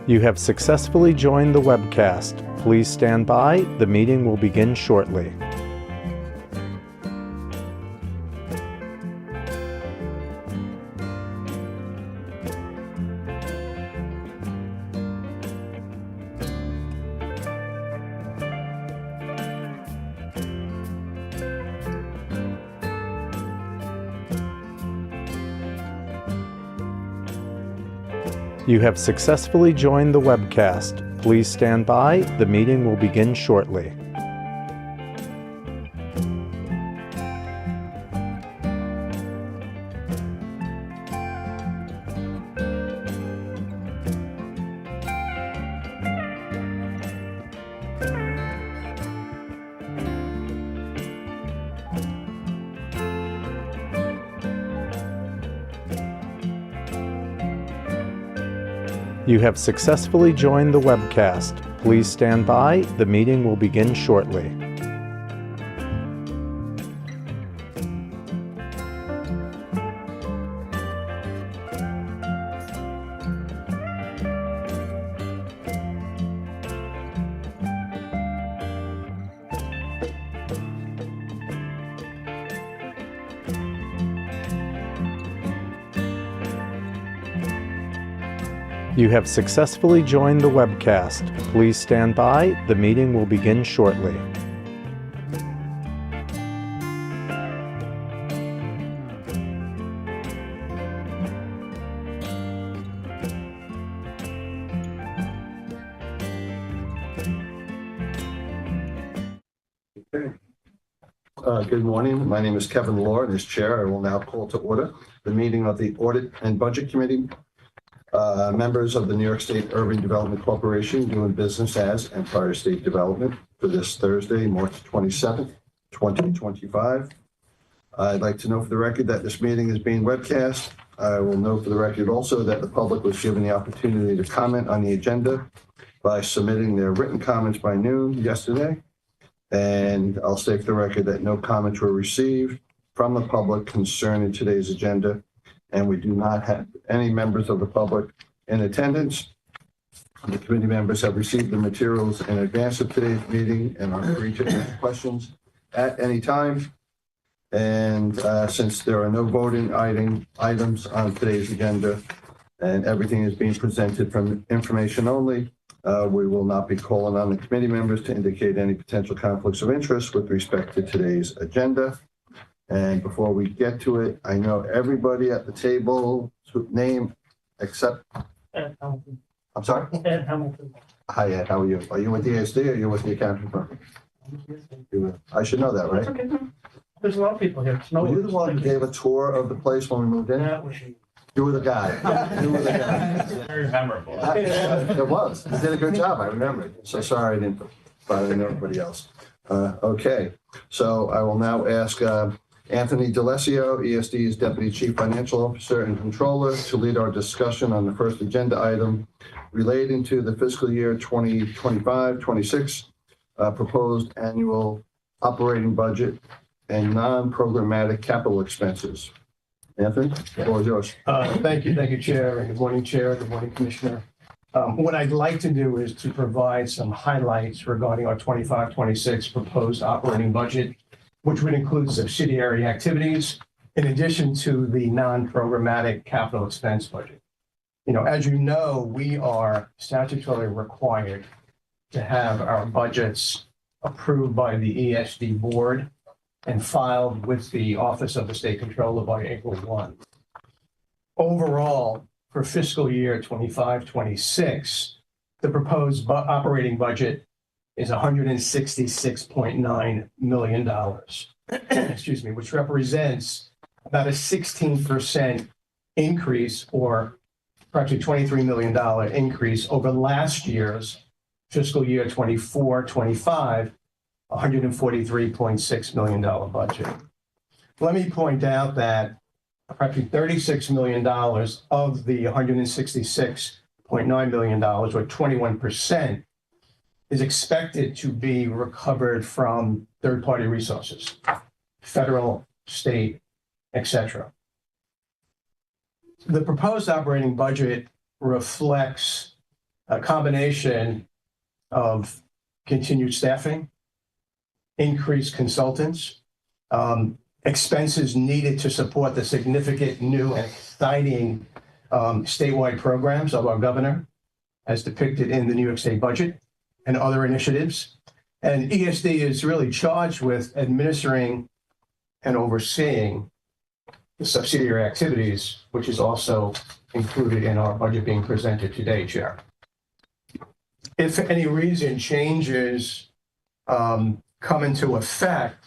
You have successfully joined the webcast. Please stand by. The meeting will begin shortly. You have successfully joined the webcast. Please stand by. The meeting will begin shortly. You have successfully joined the webcast. Please stand by. The meeting will begin shortly. You have successfully joined the webcast. Please stand by. The meeting will begin shortly. Good morning. My name is Kevin Lord. As chair, I will now call to order the meeting of the Audit and Budget Committee. Members of the New York State Urban Development Corporation doing business as Empire State Development for this Thursday, March 27th, 2025. I'd like to know for the record that this meeting is being webcast. I will note for the record also that the public was given the opportunity to comment on the agenda by submitting their written comments by noon yesterday. And I'll state for the record that no comments were received from the public concerning today's agenda. And we do not have any members of the public in attendance. The committee members have received the materials in advance of today's meeting and are free to ask questions at any time. And since there are no voting items on today's agenda and everything is being presented from information only, we will not be calling on the committee members to indicate any potential conflicts of interest with respect to today's agenda. And before we get to it, I know everybody at the table name except Ed Hamilton. I'm sorry? Ed Hamilton. Hi Ed, how are you? Are you with the ESD or are you with the accounting firm? I should know that, right? That's okay. There's a lot of people here. Were you the one who gave a tour of the place when we moved in? That was you. You were the guy. You were the guy. Very memorable. It was. You did a good job. I remember it. So sorry I didn't bother everybody else. Okay. So I will now ask Anthony D'Alessio, ESD's Deputy Chief Financial Officer and Controller, to lead our discussion on the first agenda item relating to the fiscal year 2025-26 proposed annual operating budget and non-programmatic capital expenses. Anthony, the floor is yours. Thank you, Chair, and good morning, Chair, good morning, Commissioner. What I'd like to do is to provide some highlights regarding our 25-26 proposed operating budget, which would include subsidiary activities, in addition to the non-programmatic capital expense budget. As you know, we are statutorily required to have our budgets approved by the ESD board and filed with the Office of the State Controller by April 1. Overall, for fiscal year 25-26, the proposed operating budget is $166.9 million, excuse me, which represents about a 16% increase, or approximately $23 million increase over last year's fiscal year 24-25, $143.6 million budget. Let me point out that approximately $36 million of the $166.9 million, or 21%, is expected to be recovered from third-party resources, federal, state, etc. The proposed operating budget reflects a combination of continued staffing, increased consultants, expenses needed to support the significant new and exciting statewide programs of our governor, as depicted in the New York State budget, and other initiatives. And ESD is really charged with administering and overseeing the subsidiary activities, which is also included in our budget being presented today, Chair. If for any reason changes come into effect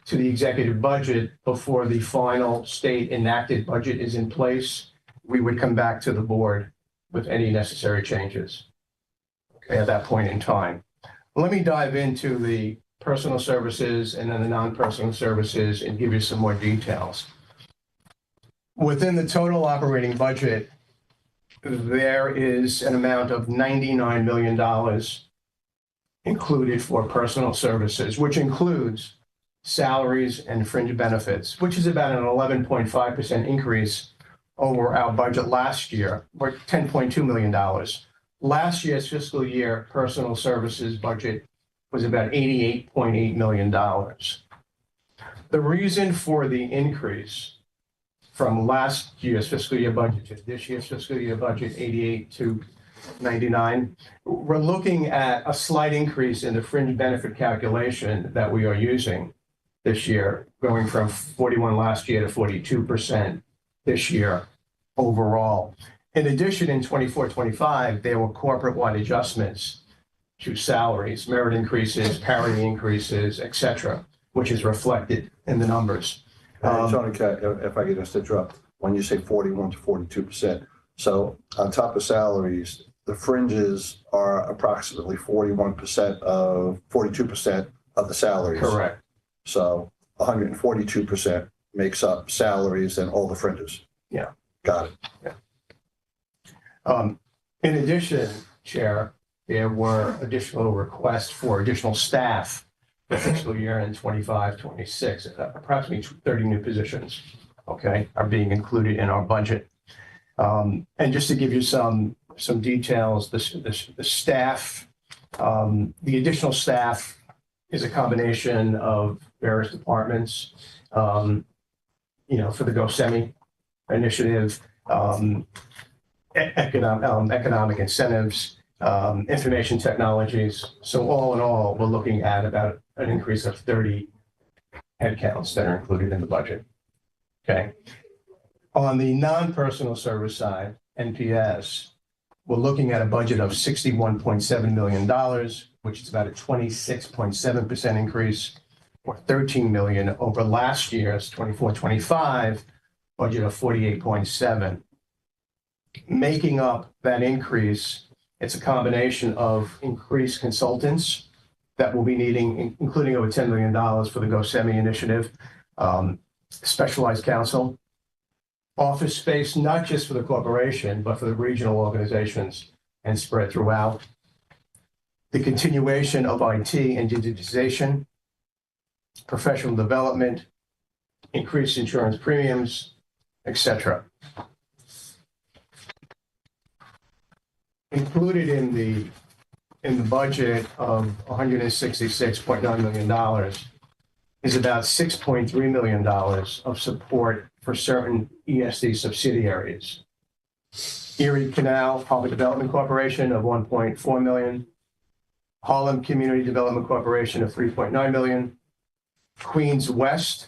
to the executive budget before the final state enacted budget is in place, we would come back to the board with any necessary changes, okay, at that point in time. Let me dive into the personal services and then the non-personal services and give you some more details. Within the total operating budget, there is an amount of $99 million included for personal services, which includes salaries and fringe benefits, which is about an 11.5% increase over our budget last year, or $10.2 million. Last year's fiscal year personal services budget was about $88.8 million. The reason for the increase from last year's fiscal year budget to this year's fiscal year budget, 88 to 99, we're looking at a slight increase in the fringe benefit calculation that we are using this year, going from 41 last year to 42% this year overall. In addition, in 24-25, there were corporate-wide adjustments to salaries, merit increases, parity increases, et cetera, which is reflected in the numbers. Tony, if I could just interrupt, when you say 41 to 42%, so on top of salaries, the fringes are approximately 42% of the salaries. Correct. So 142% makes up salaries and all the fringes. Yeah. Got it. Yeah. In addition, Chair, there were additional requests for additional staff for fiscal year in 25-26. Approximately 30 new positions, okay, are being included in our budget. And just to give you some details, the staff, the additional staff is a combination of various departments, for the GoSemi initiative, economic incentives, information technologies. So all in all, we're looking at about an increase of 30 headcounts that are included in the budget. Okay. On the non-personal service side, NPS, we're looking at a budget of $61.7 million, which is about a 26.7% increase, or $13 million over last year's 24-25 budget of 48.7. Making up that increase, it's a combination of increased consultants that we'll be needing, including over $10 million for the GoSemi initiative, specialized counsel, office space, not just for the corporation, but for the regional organizations and spread throughout, the continuation of IT and digitization, professional development, increased insurance premiums, etc. Included in the budget of $166.9 million is about $6.3 million of support for certain ESD subsidiaries. Erie Canal Public Development Corporation of $1.4 million, Harlem Community Development Corporation of $3.9 million, Queens West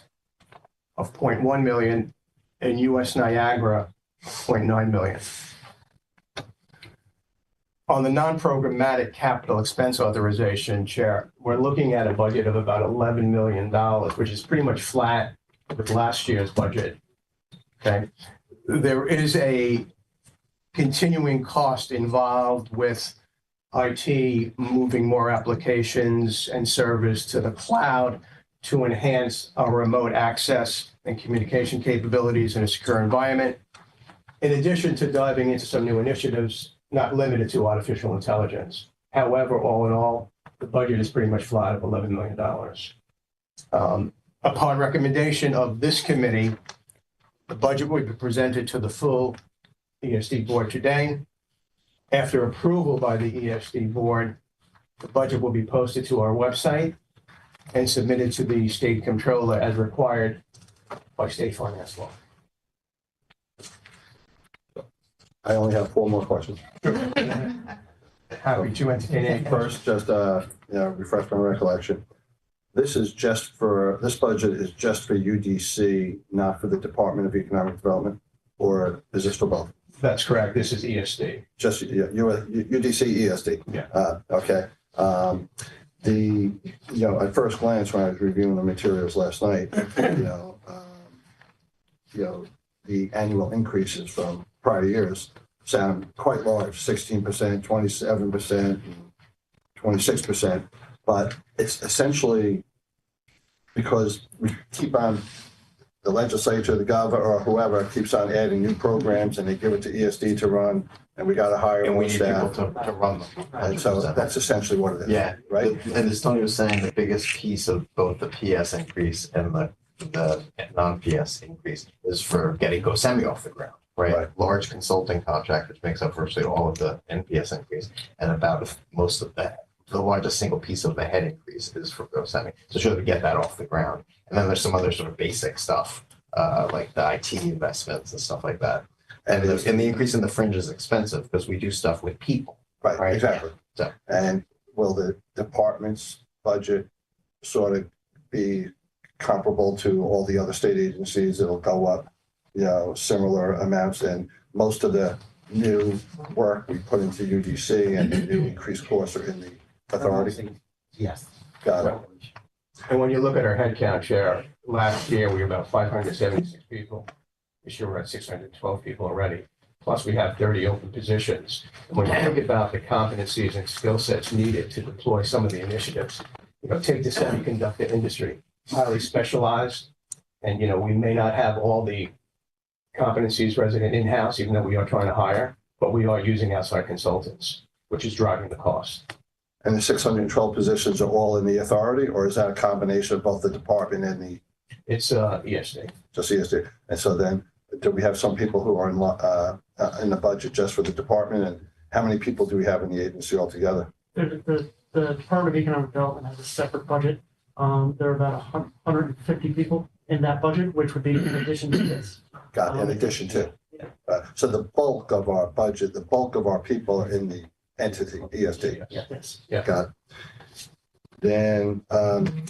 of $0.1 million, and US Niagara $0.9 million. On the non-programmatic capital expense authorization, Chair, we're looking at a budget of about $11 million, which is pretty much flat with last year's budget. Okay. There is a continuing cost involved with IT moving more applications and servers to the cloud to enhance our remote access and communication capabilities in a secure environment, in addition to diving into some new initiatives not limited to artificial intelligence. However, all in all, the budget is pretty much flat at $11 million. Upon recommendation of this committee, the budget will be presented to the full ESD board today. After approval by the ESD board, the budget will be posted to our website and submitted to the state controller as required by state finance law. I only have four more questions. Happy to entertain any First, just, refresh my recollection. This budget is just for UDC, not for the Department of Economic Development, or is this for both? That's correct. This is ESD. Just UDC, ESD? Yeah. Okay. At first glance, when I was reviewing the materials last night, the annual increases from prior years sound quite large, 16%, 27%, 26%, but it's essentially because we keep on, the legislature, the governor, or whoever keeps on adding new programs and they give it to ESD to run, and we got to hire And more we need people staff. to run them. And so 100%. that's essentially what it is. Yeah, Right? And as Tony was saying, the biggest piece of both the PS increase and the non-PS increase is for getting GoSemi off the ground, right? Right. Large consulting contract, which makes up virtually all of the NPS increase, and about most of that. The largest single piece of the head increase is for GoSemi. So sure to get that off the ground. And then there's some other sort of basic stuff, like the IT investments and stuff like that. And the increase in the fringe is expensive because we do stuff with people. Right, Right. exactly. So- And will the department's budget sort of be comparable to all the other state agencies? It'll go up, similar amounts, and most of the new work we put into UDC and the new increased costs are in the authority? Yes. Got it. And when you look at our headcount, Chair, last year we were about 576 people. This year we're at 612 people already. Plus we have 30 open positions. And when you think about the competencies and skill sets needed to deploy some of the initiatives, take the semiconductor industry, highly specialized. And, we may not have all the competencies resident in-house, even though we are trying to hire, but we are using outside consultants, which is driving the cost. And the 612 positions are all in the authority, or is that a combination of both the department and the It's ESD. just ESD? And so then, do we have some people who are in the budget just for the department, and how many people do we have in the agency altogether? The Department of Economic Development has a separate budget. There are about 150 people in that budget, which would be in addition to this. Got in addition to. Yeah. So the bulk of our budget, the bulk of our people are in the entity, ESD. Yes. Got it. Then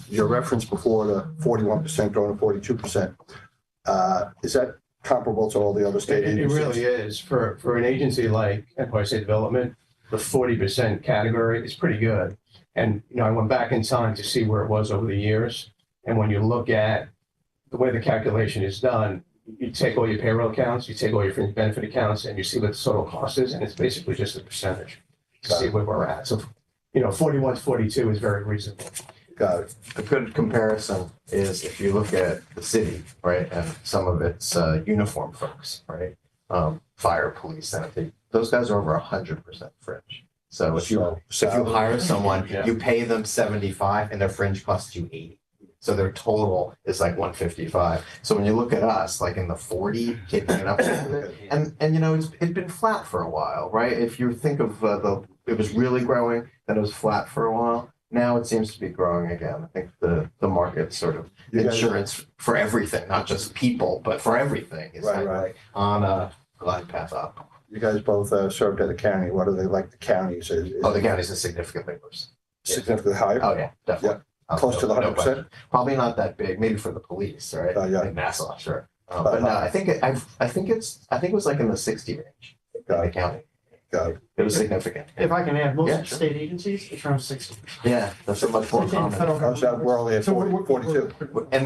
your reference before the 41% going to 42%, is that comparable to all the other state It agencies? really is. For an agency like Empire State Development, the 40% category is pretty good. And, I went back in time to see where it was over the years. And when you look at the way the calculation is done, you take all your payroll accounts, you take all your fringe benefit accounts, and you see what the total cost is, and it's basically just a percentage to see where we're at. So, 41 to 42 is very reasonable. Got it. A good comparison is if you look at the city, right, and some of its uniform folks, right, fire, police, sanitary, those guys are over 100% fringe. So if you hire someone, Yeah. you pay them 75 and their fringe costs you 80. So their total is like 155. So when you look at us, like in the 40, taking it up a little bit, and it's been flat for a while, right? If you think of it was really growing, then it was flat for a while. Now it seems to be growing again. I think the market sort of You guys- insurance for everything, not just people, but for everything is Right, like right. on a glide path up. You guys both served at the county. What are they like the counties? Is Oh, the counties is significantly worse. significantly higher? Oh, yeah, definitely. Close to the No 100%? question. Probably not that big, maybe for the police, right? Yeah. In Nassau, sure. But no, I think it was like in the 60 range in Got the it. county. Got it. It was significant. If I can add, most Yeah, of the sure. state agencies, it's around 60. Yeah, that's a much more It's in the common. federal Oh, so we're only at So 42. And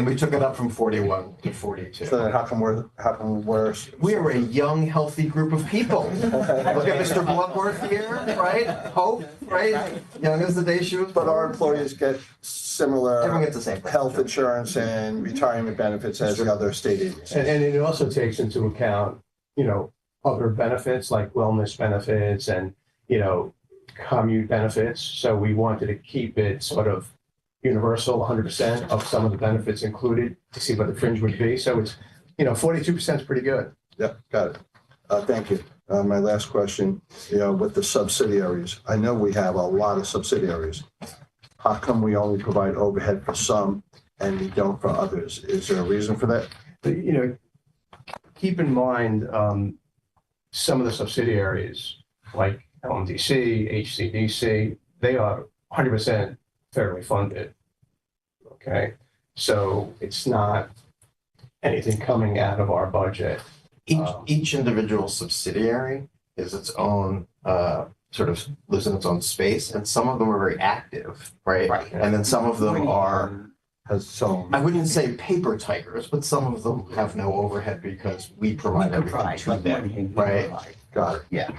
we took it up from 41 to 42. So then how come we're We are a young, healthy group of people. Look at Mr. Bloodworth here, right? Hope, right? Young as the day she was But our born. employees get Everyone similar gets the same. thing. health insurance and retirement benefits as the other state agencies. And it also takes into account, other benefits like wellness benefits and, commute benefits. So we wanted to keep it sort of universal, 100% of some of the benefits included to see what the fringe would be. So it's, 42% is pretty good. Yep, got it. Thank you. My last question, with the subsidiaries, I know we have a lot of subsidiaries. How come we only provide overhead for some and we don't for others? Is there a reason for that? But, keep in mind, some of the subsidiaries, like LMDC, HCDC, they are 100% federally funded. Okay, so it's not anything coming out of our budget. Each individual subsidiary is its own, sort of lives in its own space, and some of them are very active, right? Right. And then some of them are, Has some. I wouldn't say paper tigers, but some of them have no overhead because we provide everything to them, right? Got it. Yeah.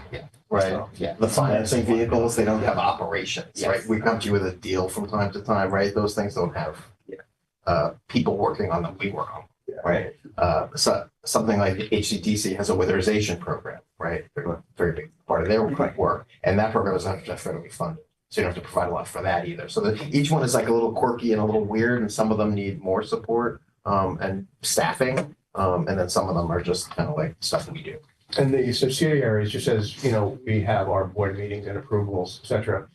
Right? Yeah. The financing vehicles, they don't have operations, Yes. right? We come to you with a deal from time to time, right? Those things don't have people working on them, we work on them, right? So something like HCDC has a weatherization program, right? They're a very big part of their work, and that program is not federally funded. So you don't have to provide a lot for that either. So each one is like a little quirky and a little weird, and some of them need more support and staffing, and then some of them are just kind of like stuff that we do. And the subsidiaries, just as, we have our board meetings and approvals, et cetera,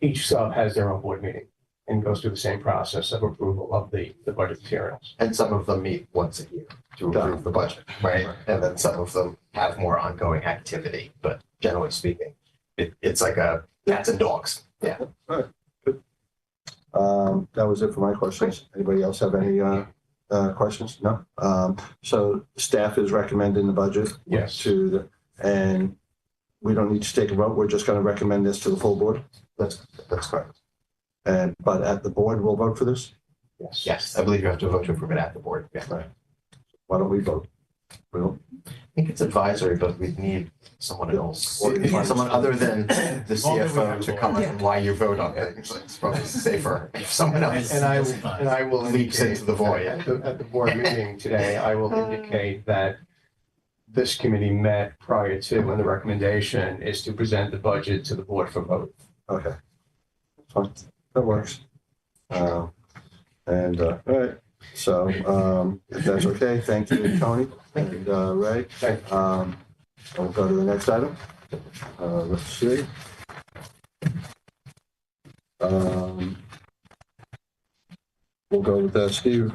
each sub has their own board meeting and goes through the same process of approval of the budget materials. And some of them meet once a year to approve the budget, right? And then some of them have more ongoing activity, but generally speaking, it's like a cats and dogs. Yeah. That was it for my questions. Anybody else have any questions? No? So staff is recommending the budget? Yes. And we don't need to take a vote, we're just going to recommend this to the full board? That's correct. But at the board, we'll vote for this? Yes, I believe you have to vote to approve it at the board. Yeah. Right. Why don't we vote? We don't? I think it's advisory, but we need someone else, or someone other than the CFO to comment on why you vote on things. It's probably safer if someone else And I will leaps indicate into the void. at the board meeting today, I will indicate that this committee met prior to, and the recommendation is to present the budget to the board for vote. Okay. Fine, that works. All right, so, if that's okay, thank you, Tony. Thank you. And, Ray. Thank you. I'll go to the next item. Let's see. We'll go with Steve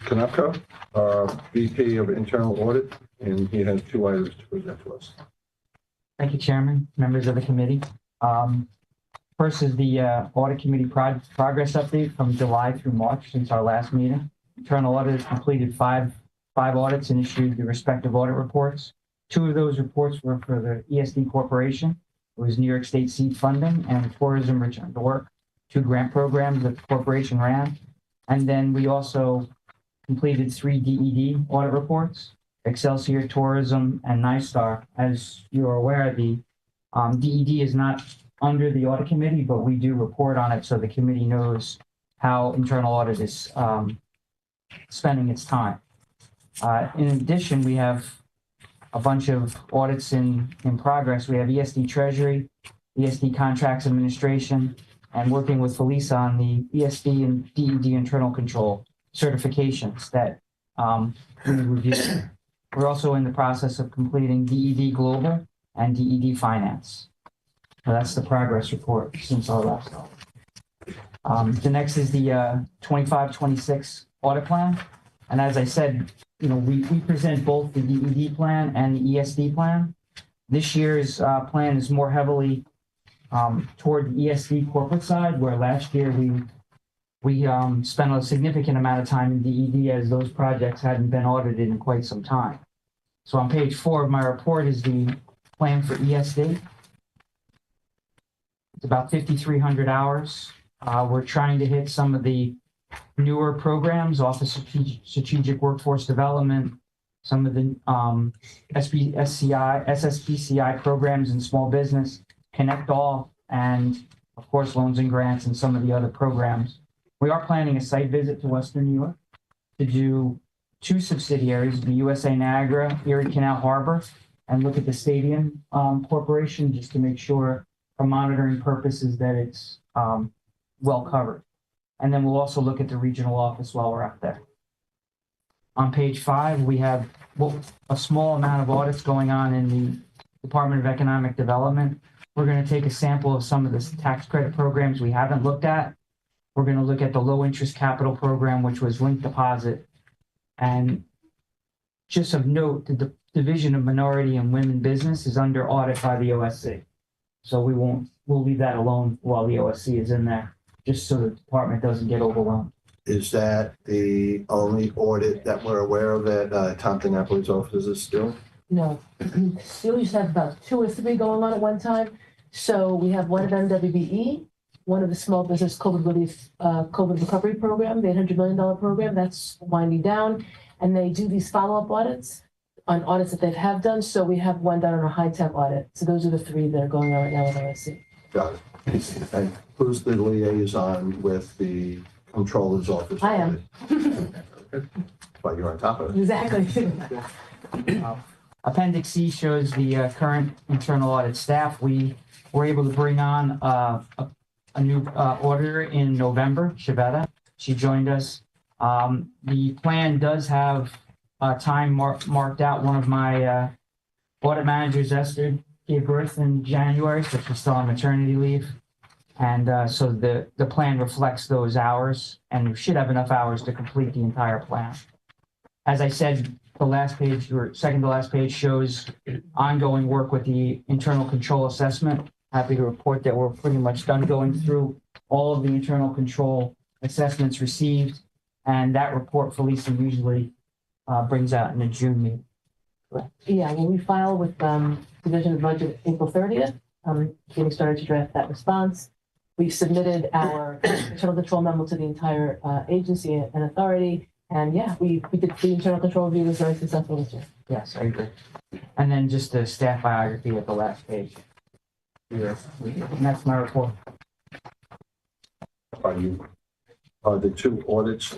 Konopko, our VP of Internal Audit, and he has 2 items to present to us. Thank you, Chairman, members of the committee. First is the Audit Committee progress update from July through March since our last meeting. Internal Audit has completed five audits and issued the respective audit reports. 2 of those reports were for the ESD Corporation. It was New York State seed funding and tourism return to work, 2 grant programs that the corporation ran. And then we also completed 3 DED audit reports, Excelsior Tourism and NYSTAR. As you're aware, the DED is not under the audit committee, but we do report on it so the committee knows how internal audit is spending its time. In addition, we have a bunch of audits in progress. We have ESD Treasury, ESD Contracts Administration, and working with Felisa on the ESD and DED internal control certifications that we reviewed. We're also in the process of completing DED Global and DED Finance. So that's the progress report since our last audit. The next is the 25-26 audit plan. And as I said, we present both the DED plan and the ESD plan. This year's plan is more heavily toward the ESD corporate side, where last year we spent a significant amount of time in DED as those projects hadn't been audited in quite some time. So on page 4 of my report is the plan for ESD. It's about 5,300 hours. We're trying to hit some of the newer programs, Office of Strategic Workforce Development, some of the SSBCI programs in small business, Connect All, and of course, loans and grants and some of the other programs. We are planning a site visit to Western New York to do 2 subsidiaries, the USA Niagara, Erie Canal Harbor, and look at the Stadium Corporation just to make sure for monitoring purposes that it's well covered. And then we'll also look at the regional office while we're out there. On page 5, we have a small amount of audits going on in Department of Economic Development. We're going to take a sample of some of the tax credit programs we haven't looked at. We're going to look at the low interest capital program, which was linked deposit. And just of note, the Division of Minority and Women Business is under audit by the OSC. So we'll leave that alone while the OSC is in there, just so the department doesn't get overwhelmed. Is that the only audit that we're aware of that Compton Napoli's office is doing? No, we used to have about 2 or 3 going on at one time. So we have one of MWBE, one of the small business COVID relief, COVID recovery program, the $800 million program, that's winding down. And they do these follow-up audits on audits that they have done. So we have one done on a high-temp audit. So those are the 3 that are going on right now with OSC. Got it. And who's the liaison with the controller's office? I am. Well, you're on top of it. Exactly. Appendix C shows the current internal audit staff. We were able to bring on a new auditor in November, Shavetta. She joined us. The plan does have time marked out. One of my audit managers, Esther, gave birth in January, so she's still on maternity leave. And so the plan reflects those hours, and we should have enough hours to complete the entire plan. As I said, the last page, or second to last page, shows ongoing work with the internal control assessment. Happy to report that we're pretty much done going through all of the internal control assessments received. And that report Felicia usually brings out in a June meeting. Yeah, well, we file with Division of Budget April 30th. Getting started to draft that response. We submitted our internal control memo to the entire agency and authority. And yeah, we did the internal control review was very successful this year. Yes, I agree. And then just the staff biography at the last page. And that's my report. Are the 2 audits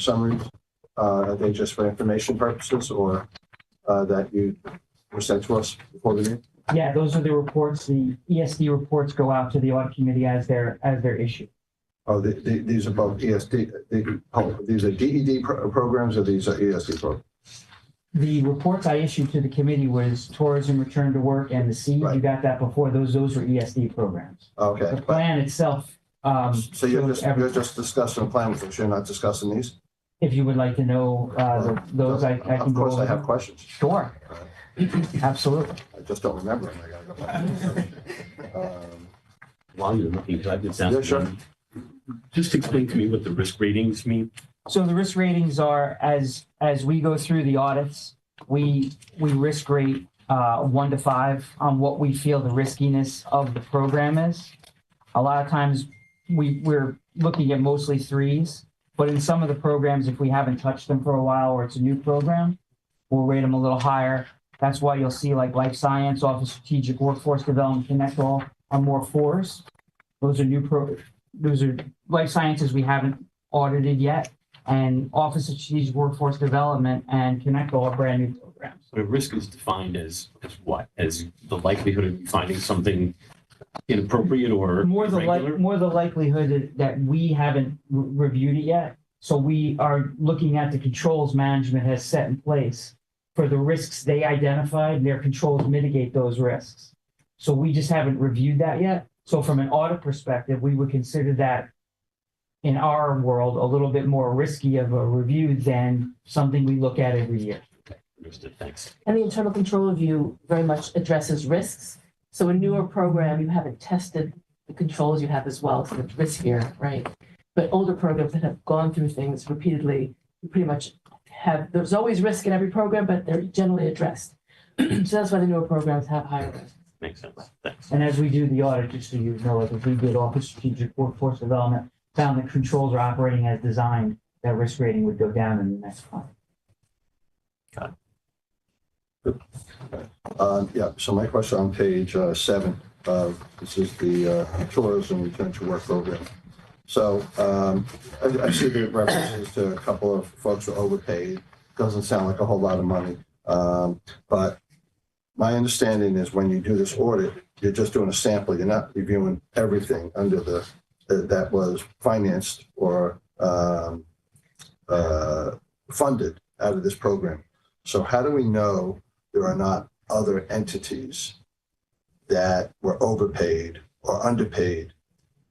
summaries, are they just for information purposes or that you were sent to us before the meeting? Yeah, those are the reports. The ESD reports go out to the audit committee as they're issued. Oh, these are both ESD, these are DED programs or these are ESD programs? The reports I issued to the committee was tourism return to work and the seed. Right. You got that before. Those were ESD programs. Okay. The plan itself. So you're shows just discussing the plan with us, you're not discussing these? If you would like to know those, I can Of go course, over I have them. questions. Sure. Absolutely. I just don't remember them. I gotta go back. While you're looking, because I've been Yeah, sounding. sure. Just explain to me what the risk ratings mean. So the risk ratings are as we go through the audits, we risk rate 1 to 5 on what we feel the riskiness of the program is. A lot of times we're looking at mostly 3s, but in some of the programs, if we haven't touched them for a while or it's a new program, we'll rate them a little higher. That's why you'll see like life science, office strategic workforce development, Connect All are more 4s. Those are life sciences we haven't audited yet, and Office of Strategic Workforce Development and Connect All are brand new programs. So risk is defined as what? As the likelihood of you finding something inappropriate or More the irregular? likelihood that we haven't reviewed it yet. So we are looking at the controls management has set in place for the risks they identified, and their controls mitigate those risks. So we just haven't reviewed that yet. So from an audit perspective, we would consider that in our world a little bit more risky of a review than something we look at every year. Understood, thanks. And the internal control review very much addresses risks. So a newer program, you haven't tested the controls you have as well, so it's riskier, right? But older programs that have gone through things repeatedly, you pretty much have, there's always risk in every program, but they're generally addressed. So that's why the newer programs have higher risk. Makes sense, thanks. And as we do the audit, just so you know, like if we did Office Strategic Workforce Development, found the controls are operating as designed, that risk rating would go down in the next one. Yeah, so my question on page 7, this is the tourism return to work program. So I see the references to a couple of folks who are overpaid. Doesn't sound like a whole lot of money. But my understanding is when you do this audit, you're just doing a sample. You're not reviewing everything under the that was financed or funded out of this program. So how do we know there are not other entities that were overpaid or underpaid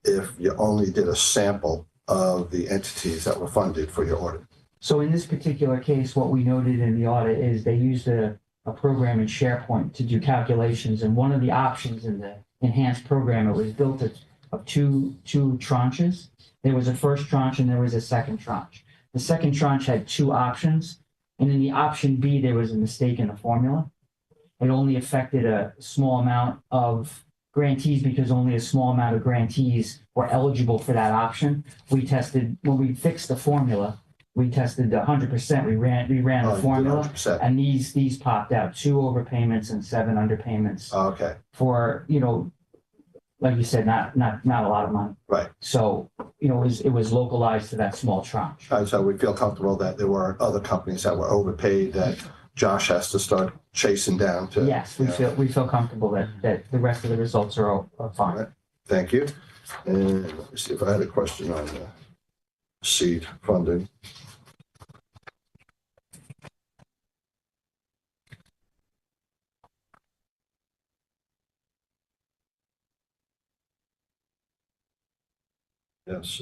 if you only did a sample of the entities that were funded for your audit? So in this particular case, what we noted in the audit is they used a program in SharePoint to do calculations. And one of the options in the enhanced program, it was built of two tranches. There was a first tranche and there was a second tranche. The second tranche had two options. And in the option B, there was a mistake in the formula. It only affected a small amount of grantees because only a small amount of grantees were eligible for that option. We tested, when we fixed the formula, we tested 100%. We ran Oh, the you did formula, 100%. and these popped out: 2 overpayments and 7 underpayments Okay, for, like you said, not a lot of money. right. So, it was localized to that small tranche. So we feel comfortable that there were other companies that were overpaid that Josh has to start chasing down to. Yes, you know. we feel comfortable that the rest of the results are fine. Right. Thank you. And let me see if I had a question on the seed funding. Yes,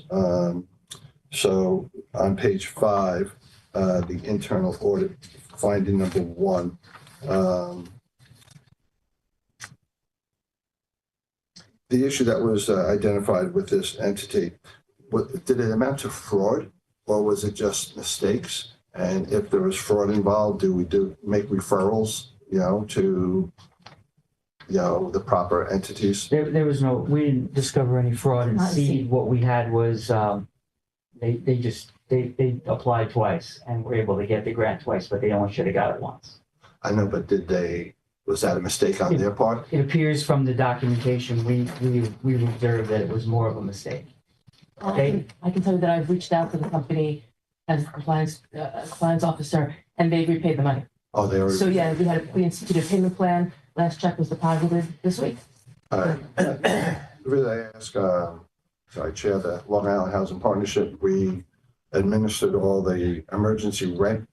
so on page 5, the internal audit finding number 1. The issue that was identified with this entity, did it amount to fraud or was it just mistakes? And if there was fraud involved, do we make referrals, to, the proper entities? There was we didn't discover any fraud in Not in seed. seed. What we had was, they applied twice and were able to get the grant twice, but they only should have got it once. I know, but was that a mistake on their part? It appears from the documentation, we observed that it was more of a mistake. I can tell you that I've reached out to the company as a compliance officer, and they've repaid the money. Oh, they were. So yeah, we instituted a payment plan. Last check was deposited this week. All right. Really, I ask, I chair the Long Island Housing Partnership. We administered all the emergency rent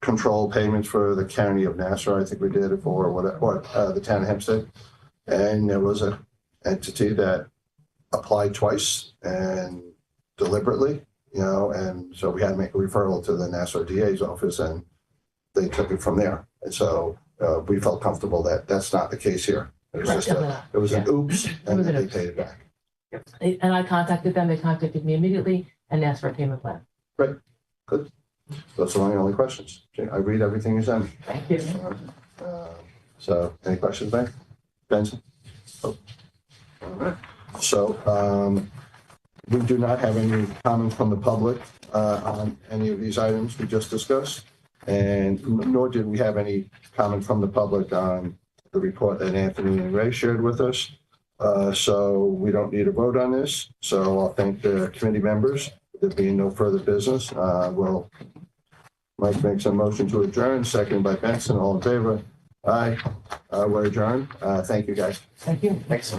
control payments for the county of Nassau. I think we did it for the town of Hempstead. And there was an entity that applied twice and deliberately, and so we had to make a referral to the Nassau DA's office and they took it from there. And so we felt comfortable that that's not the case here. It was just it was an oops, and was an they oops. paid it back. And I contacted them. They contacted me immediately and asked for a payment plan. Those are my only questions. Okay, I read everything you send me. Thank you. So any questions, Ben? Benson? Oh. All right. So we do not have any comments from the public on any of these items we just discussed. And nor did we have any comment from the public on the report that Anthony and Ray shared with us. So we don't need a vote on this. So I'll thank the committee members. There being no further business, Mike makes a motion to adjourn, seconded by Benson. All in favor? Aye. We're adjourned. Thank you, guys. Thank you. Thanks.